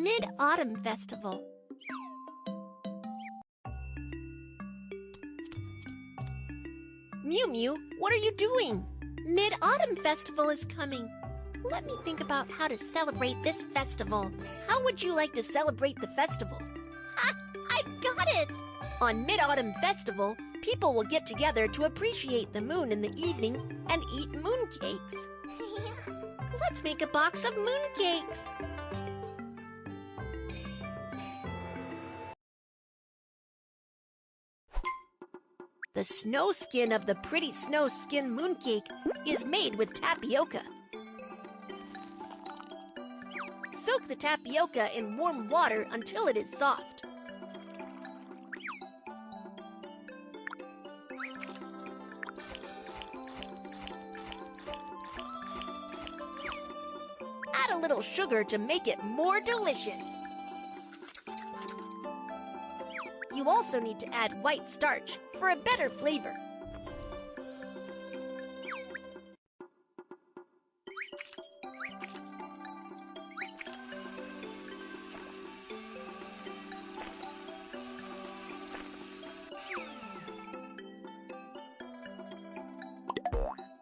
Mid-Autumn Festival. Miumiu, what are you doing? Mid-Autumn Festival is coming. Let me think about how to celebrate this festival. How would you like to celebrate the festival? Ha! I've got it! On Mid-Autumn Festival, people will get together to appreciate the moon in the evening and eat mooncakes. Let's make a box of mooncakes. The snow skin of the pretty snow skin mooncake is made with tapioca. Soak the tapioca in warm water until it is soft. Add a little sugar to make it more delicious. You also need to add white starch for a better flavor.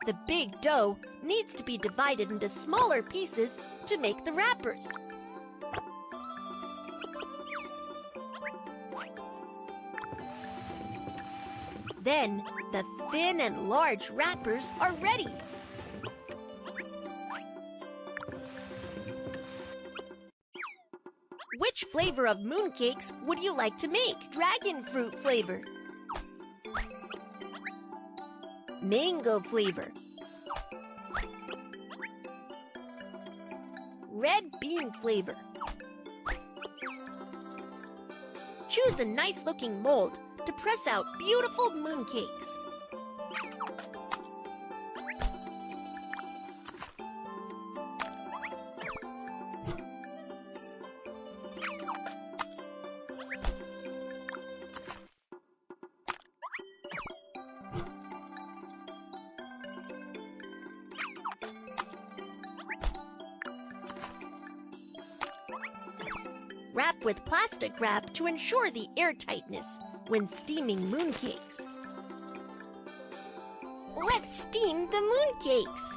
The big dough needs to be divided into smaller pieces to make the wrappers. Then, the thin and large wrappers are ready. Which flavor of mooncakes would you like to make? Dragon fruit flavor, mango flavor, red bean flavor. Choose a nice-looking mold to press out beautiful mooncakes. Wrap with plastic wrap to ensure the airtightness when steaming mooncakes. Let's steam the mooncakes.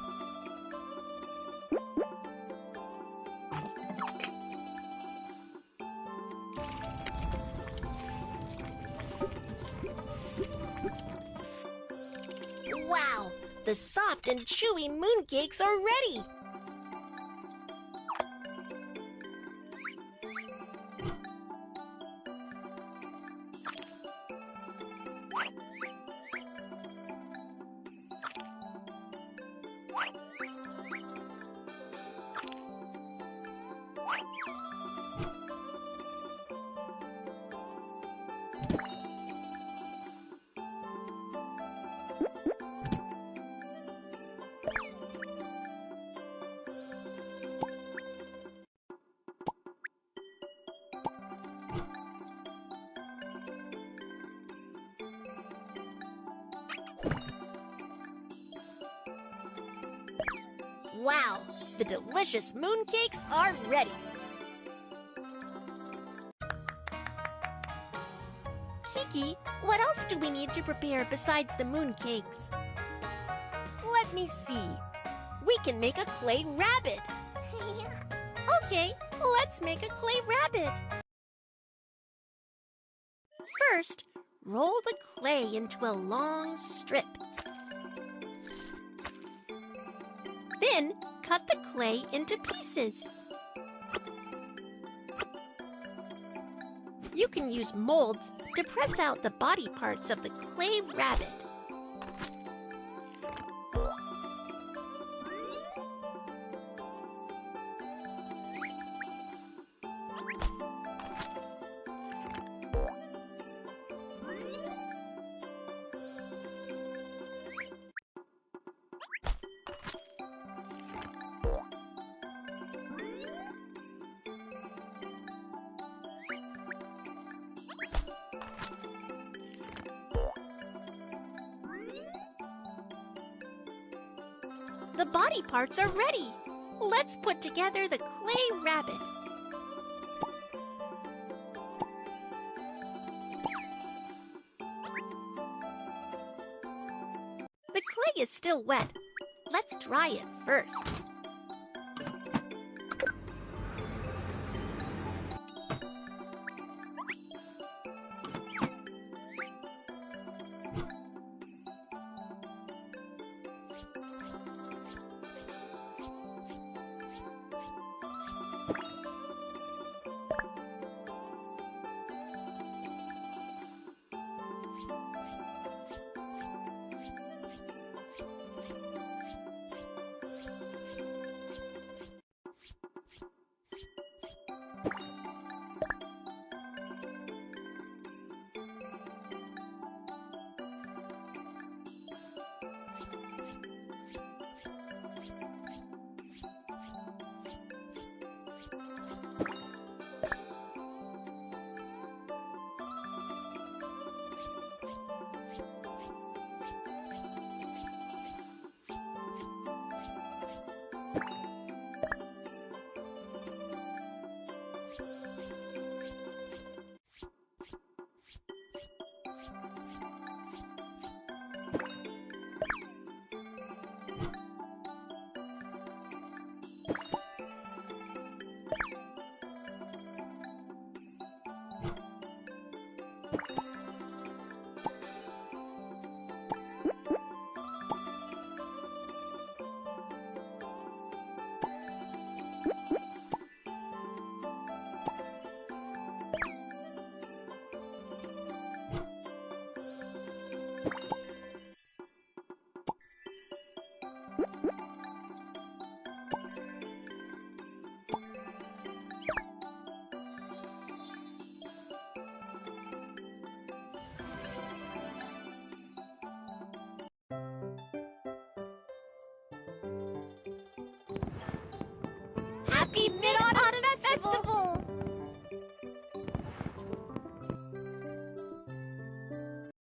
Wow, the soft and chewy mooncakes are ready. Wow, the delicious mooncakes are ready. Kiki, what else do we need to prepare besides the mooncakes? Let me see. We can make a clay rabbit. Okay, let's make a clay rabbit. First, roll the clay into a long strip. Then, cut the clay into pieces. You can use molds to press out the body parts of the clay rabbit. The body parts are ready. Let's put together the clay rabbit. is still wet. Let's dry it first.